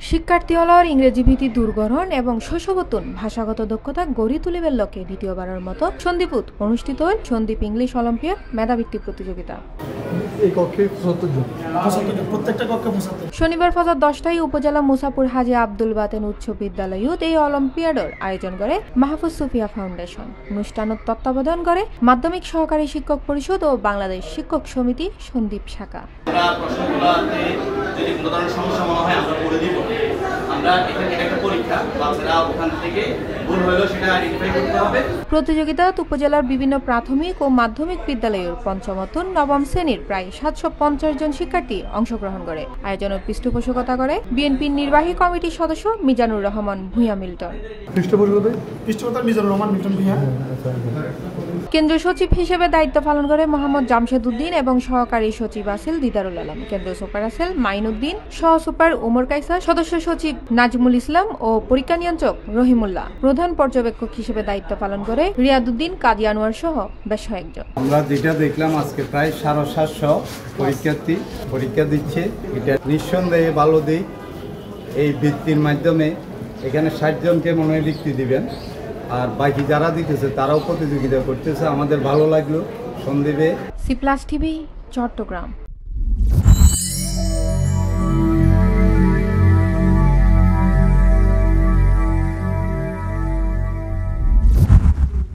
শিক্ষার্থী হলর ইংরেজি ভীতি দূরগ্রহণ এবং শৈশবতুন ভাষাগত দক্ষতা গড়ি তুলিবার লক্ষ্যে দ্বিতীয়বারের মতো সন্দীপুত অনুষ্ঠিত হল সন্দীপ ইংলিশ অলিম্পিয়াড মেধাভিত্তিক প্রতিযোগিতা। শনিবার ফজর 10টায় উপজেলা মুসাপুর হাজী আব্দুল বাতেন উচ্চ বিদ্যালয়ত এই অলিম্পিয়াডর আয়োজন করে মাহফুজ সুফিয়া ফাউন্ডেশন। অনুষ্ঠানত তত্ত্বাবধান করে মাধ্যমিক সহকারী শিক্ষক পরিষদ ও বাংলাদেশ শিক্ষক সমিতি সন্দীপ শাখা। প্রতিযোগিতা উপজেলার বিভিন্ন প্রাথমিক ও মাধ্যমিক বিদ্যালয়ের পঞ্চম নবম শ্রেণীর প্রায় 750 জন শিক্ষার্থী অংশগ্রহণ করে। আয়োজনের পৃষ্ঠপোষকতা করে বিএনপির নির্বাহী কমিটির সদস্য মিজানুর রহমান ভূঁইয়া মিল্টন। কেন্দ্রীয় সচিব হিসেবে দায়িত্ব পালন করে মোহাম্মদ জামশেদ উদ্দিন এবং সহকারী সচিব আছেন দিদারুল আলম, কেন্দ্রীয় সুপার আছেন মাইনুদ্দিন, সহ সুপার ওমর কাইসার, সদস্য সচিব নাজমুল ইসলাম ও পরীক্ষা নিয়ন্ত্রক রহিমুল্লাহ। প্রধান পর্যবেক্ষক হিসেবে দায়িত্ব পালন করে রিয়াদউদ্দিন, কাজী আনোয়ার সহ বেশ কয়েকজন। আমরা যেটা দেখলাম আজকে প্রায় 750 পরীক্ষার্থী পরীক্ষা দিচ্ছে। এটা নিঃসন্দেহে ভালো দিক। এই বৃত্তির মাধ্যমে এখানে 60 জনকে মনে হয় বৃত্তি দিবেন, আর বাকি যারা দিতেছে তারাও প্রতিযোগিতা করতেছে। আমাদের ভালো লাগলো। সন্দীপে সি প্লাস টিভি, চট্টগ্রাম।